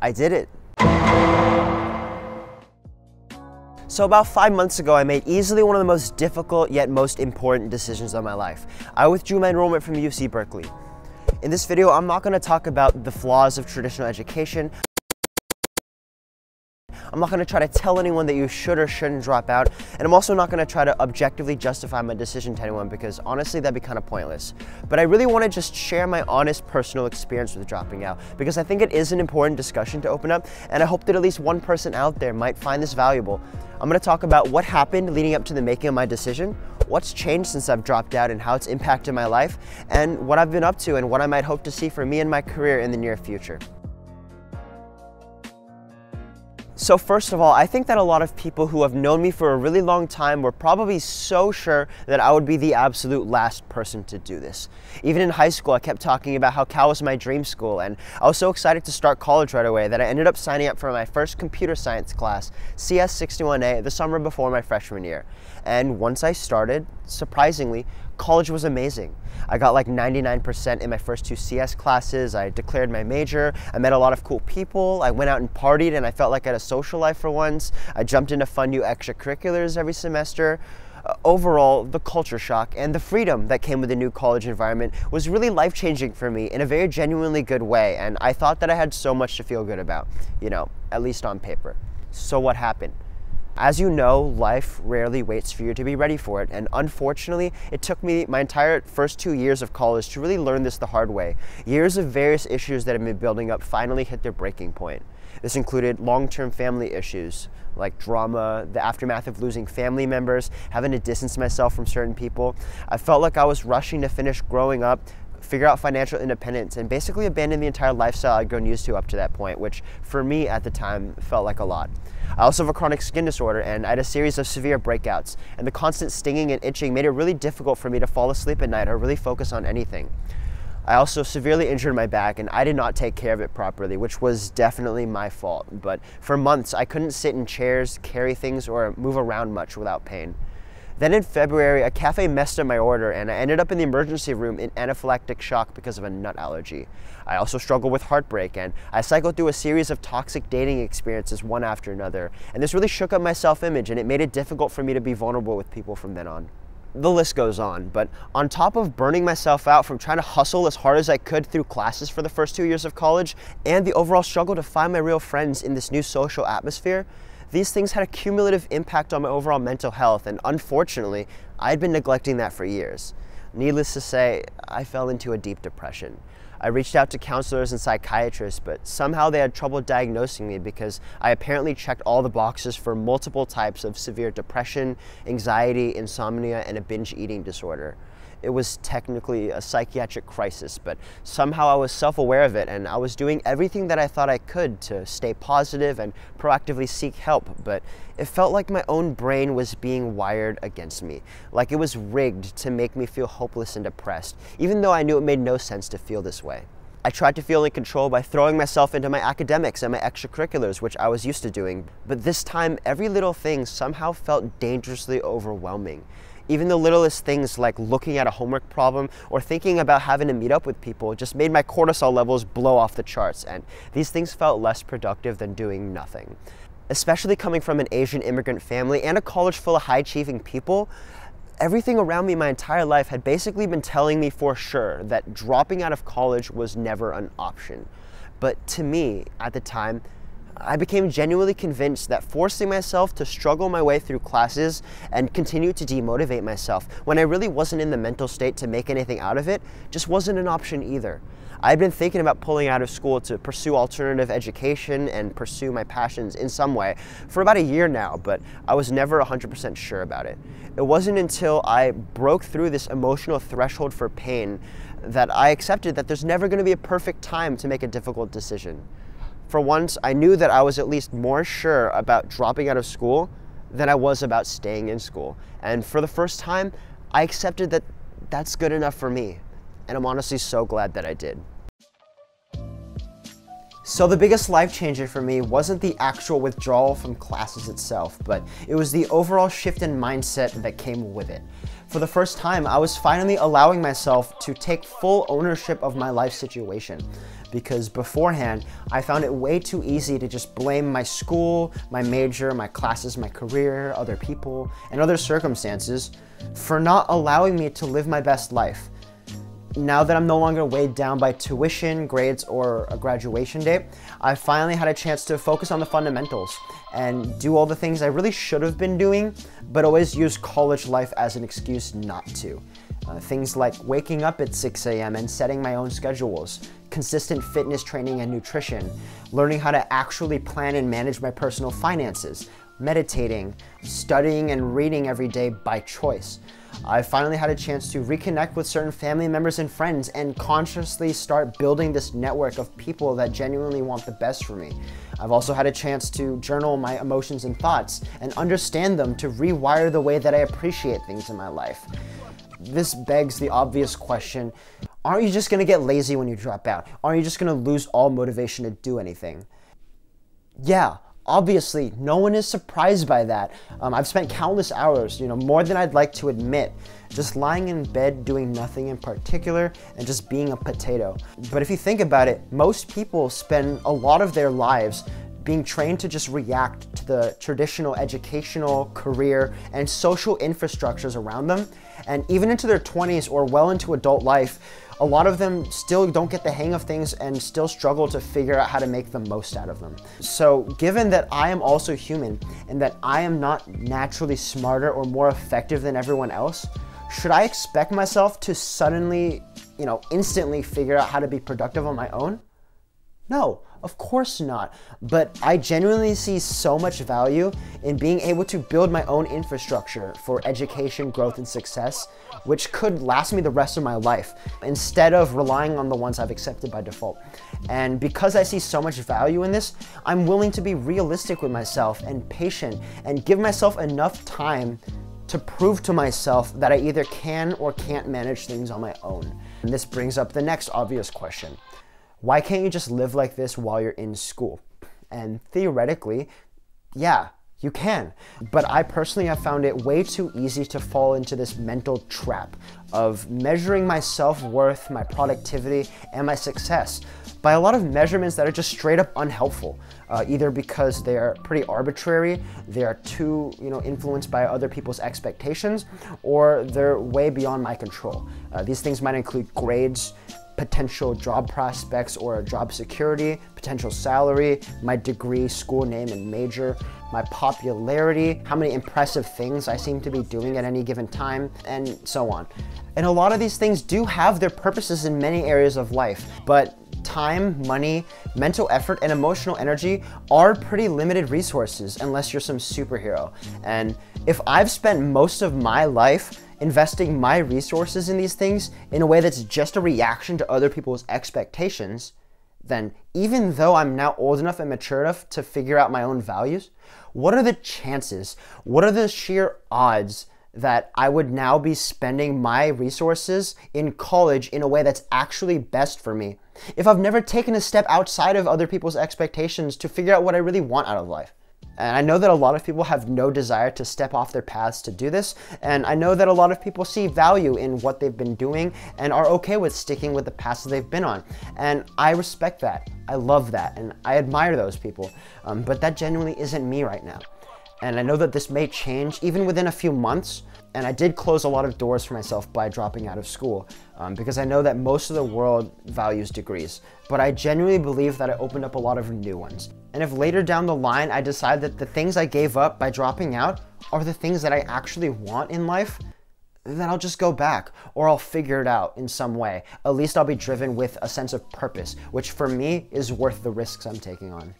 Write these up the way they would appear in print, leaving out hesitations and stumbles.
I did it. So about 5 months ago, I made easily one of the most difficult yet most important decisions of my life. I withdrew my enrollment from UC Berkeley. In this video, I'm not going to talk about the flaws of traditional education. I'm not going to try to tell anyone that you should or shouldn't drop out, and I'm also not going to try to objectively justify my decision to anyone because honestly that'd be kind of pointless. But I really want to just share my honest personal experience with dropping out because I think it is an important discussion to open up, and I hope that at least one person out there might find this valuable. I'm going to talk about what happened leading up to the making of my decision, what's changed since I've dropped out and how it's impacted my life, and what I've been up to and what I might hope to see for me and my career in the near future. So first of all, I think that a lot of people who have known me for a really long time were probably so sure that I would be the absolute last person to do this. Even in high school, I kept talking about how Cal was my dream school, and I was so excited to start college right away that I ended up signing up for my first computer science class, CS 61A, the summer before my freshman year. And once I started, surprisingly, college was amazing. I got like 99% in my first 2 CS classes, I declared my major, I met a lot of cool people, I went out and partied and I felt like I had a social life for once, I jumped into fun new extracurriculars every semester. Overall, the culture shock and the freedom that came with the new college environment was really life-changing for me in a very genuinely good way, and I thought that I had so much to feel good about, at least on paper. So what happened? As you know, life rarely waits for you to be ready for it, and unfortunately, it took me my entire first 2 years of college to really learn this the hard way. Years of various issues that have been building up finally hit their breaking point. This included long-term family issues, like drama, the aftermath of losing family members, having to distance myself from certain people. I felt like I was rushing to finish growing up, figure out financial independence, and basically abandon the entire lifestyle I'd grown used to up to that point, which for me at the time felt like a lot. I also have a chronic skin disorder, and I had a series of severe breakouts, and the constant stinging and itching made it really difficult for me to fall asleep at night or really focus on anything. I also severely injured my back, and I did not take care of it properly, which was definitely my fault. But for months, I couldn't sit in chairs, carry things, or move around much without pain. Then in February, a cafe messed up my order and I ended up in the emergency room in anaphylactic shock because of a nut allergy. I also struggled with heartbreak, and I cycled through a series of toxic dating experiences one after another. And this really shook up my self-image, and it made it difficult for me to be vulnerable with people from then on. The list goes on, but on top of burning myself out from trying to hustle as hard as I could through classes for the first 2 years of college, and the overall struggle to find my real friends in this new social atmosphere, these things had a cumulative impact on my overall mental health, and unfortunately, I had been neglecting that for years. Needless to say, I fell into a deep depression. I reached out to counselors and psychiatrists, but somehow they had trouble diagnosing me because I apparently checked all the boxes for multiple types of severe depression, anxiety, insomnia, and a binge eating disorder. It was technically a psychiatric crisis, but somehow I was self-aware of it, and I was doing everything that I thought I could to stay positive and proactively seek help, but it felt like my own brain was being wired against me, like it was rigged to make me feel hopeless and depressed, even though I knew it made no sense to feel this way. I tried to feel in control by throwing myself into my academics and my extracurriculars, which I was used to doing, but this time every little thing somehow felt dangerously overwhelming. Even the littlest things like looking at a homework problem or thinking about having to meet up with people just made my cortisol levels blow off the charts, and these things felt less productive than doing nothing. Especially coming from an Asian immigrant family and a college full of high-achieving people, everything around me my entire life had basically been telling me for sure that dropping out of college was never an option. But to me, at the time, I became genuinely convinced that forcing myself to struggle my way through classes and continue to demotivate myself when I really wasn't in the mental state to make anything out of it just wasn't an option either. I'd been thinking about pulling out of school to pursue alternative education and pursue my passions in some way for about a year now, but I was never 100% sure about it. It wasn't until I broke through this emotional threshold for pain that I accepted that there's never going to be a perfect time to make a difficult decision. For once, I knew that I was at least more sure about dropping out of school than I was about staying in school. And for the first time, I accepted that that's good enough for me. And I'm honestly so glad that I did. So the biggest life changer for me wasn't the actual withdrawal from classes itself, but it was the overall shift in mindset that came with it. For the first time, I was finally allowing myself to take full ownership of my life situation. Because beforehand, I found it way too easy to just blame my school, my major, my classes, my career, other people, and other circumstances for not allowing me to live my best life. Now that I'm no longer weighed down by tuition, grades, or a graduation date, I finally had a chance to focus on the fundamentals and do all the things I really should have been doing, but always used college life as an excuse not to. Things like waking up at 6 a.m. and setting my own schedules, consistent fitness training and nutrition, learning how to actually plan and manage my personal finances, meditating, studying and reading every day by choice. I finally had a chance to reconnect with certain family members and friends and consciously start building this network of people that genuinely want the best for me. I've also had a chance to journal my emotions and thoughts and understand them to rewire the way that I appreciate things in my life. This begs the obvious question, aren't you just going to get lazy when you drop out? Aren't you just going to lose all motivation to do anything? Yeah. Obviously, no one is surprised by that. I've spent countless hours, more than I'd like to admit, just lying in bed doing nothing in particular and just being a potato. But if you think about it, most people spend a lot of their lives being trained to just react to the traditional educational, career, and social infrastructures around them. And even into their 20s or well into adult life, a lot of them still don't get the hang of things and still struggle to figure out how to make the most out of them. So given that I am also human and that I am not naturally smarter or more effective than everyone else, should I expect myself to suddenly, instantly figure out how to be productive on my own? No, of course not. But I genuinely see so much value in being able to build my own infrastructure for education, growth, and success, which could last me the rest of my life, instead of relying on the ones I've accepted by default. And because I see so much value in this, I'm willing to be realistic with myself and patient and give myself enough time to prove to myself that I either can or can't manage things on my own. And this brings up the next obvious question. Why can't you just live like this while you're in school? And theoretically, yeah, you can. But I personally have found it way too easy to fall into this mental trap of measuring my self-worth, my productivity, and my success by a lot of measurements that are just straight up unhelpful, either because they are pretty arbitrary, they are too influenced by other people's expectations, or they're way beyond my control. These things might include grades, potential job prospects or job security, potential salary, my degree, school name and major, my popularity, how many impressive things I seem to be doing at any given time, and so on. And a lot of these things do have their purposes in many areas of life, but time, money, mental effort, and emotional energy are pretty limited resources unless you're some superhero. And if I've spent most of my life investing my resources in these things in a way that's just a reaction to other people's expectations, then even though I'm now old enough and mature enough to figure out my own values, what are the chances, what are the sheer odds that I would now be spending my resources in college in a way that's actually best for me if I've never taken a step outside of other people's expectations to figure out what I really want out of life? And I know that a lot of people have no desire to step off their paths to do this, and I know that a lot of people see value in what they've been doing and are okay with sticking with the paths that they've been on. And I respect that, I love that, and I admire those people, but that genuinely isn't me right now. And I know that this may change even within a few months, and I did close a lot of doors for myself by dropping out of school because I know that most of the world values degrees, but I genuinely believe that I opened up a lot of new ones. And if later down the line I decide that the things I gave up by dropping out are the things that I actually want in life, then I'll just go back, or I'll figure it out in some way. At least I'll be driven with a sense of purpose, which for me is worth the risks I'm taking on.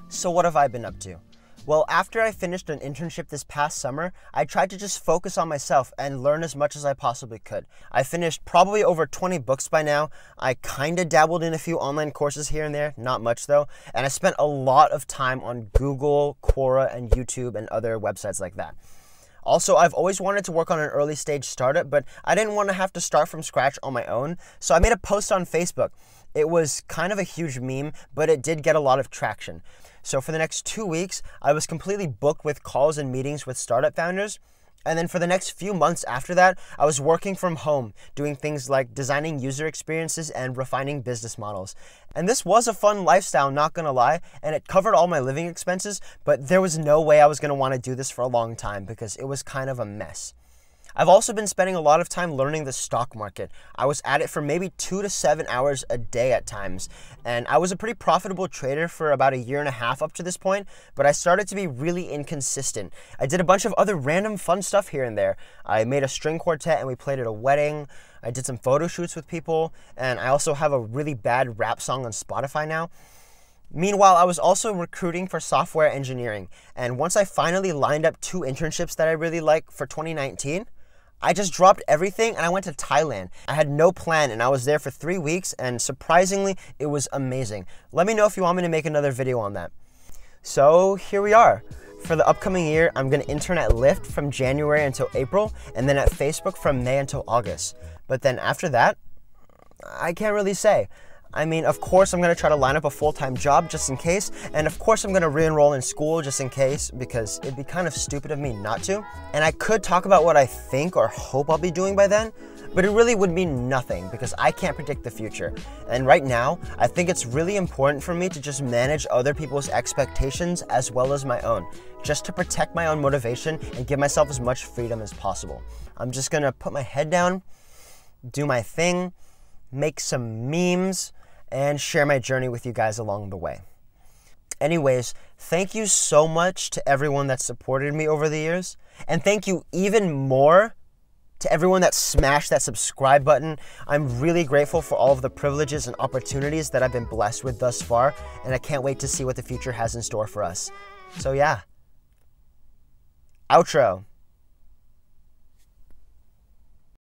So what have I been up to? Well, after I finished an internship this past summer, I tried to just focus on myself and learn as much as I possibly could. I finished probably over 20 books by now. I kinda dabbled in a few online courses here and there, not much though, and I spent a lot of time on Google, Quora, and YouTube and other websites like that. Also, I've always wanted to work on an early stage startup, but I didn't want to have to start from scratch on my own, so I made a post on Facebook. It was kind of a huge meme, but it did get a lot of traction. So for the next 2 weeks, I was completely booked with calls and meetings with startup founders. And then for the next few months after that, I was working from home, doing things like designing user experiences and refining business models. And this was a fun lifestyle, not gonna lie, and it covered all my living expenses, but there was no way I was gonna wanna do this for a long time because it was kind of a mess. I've also been spending a lot of time learning the stock market. I was at it for maybe 2 to 7 hours a day at times, and I was a pretty profitable trader for about a year and a half up to this point, but I started to be really inconsistent. I did a bunch of other random fun stuff here and there. I made a string quartet and we played at a wedding. I did some photo shoots with people, and I also have a really bad rap song on Spotify now. Meanwhile, I was also recruiting for software engineering, and once I finally lined up 2 internships that I really like for 2019, I just dropped everything and I went to Thailand. I had no plan and I was there for 3 weeks, and surprisingly, it was amazing. Let me know if you want me to make another video on that. So here we are. For the upcoming year, I'm gonna intern at Lyft from January until April, and then at Facebook from May until August. But then after that, I can't really say. I mean, of course, I'm gonna try to line up a full-time job just in case, and of course I'm gonna re-enroll in school just in case, because it'd be kind of stupid of me not to. And I could talk about what I think or hope I'll be doing by then, but it really would mean nothing because I can't predict the future. And right now, I think it's really important for me to just manage other people's expectations as well as my own, just to protect my own motivation and give myself as much freedom as possible. I'm just gonna put my head down, do my thing, make some memes, and share my journey with you guys along the way. Anyways, thank you so much to everyone that supported me over the years, and thank you even more to everyone that smashed that subscribe button. I'm really grateful for all of the privileges and opportunities that I've been blessed with thus far, and I can't wait to see what the future has in store for us. So yeah. Outro.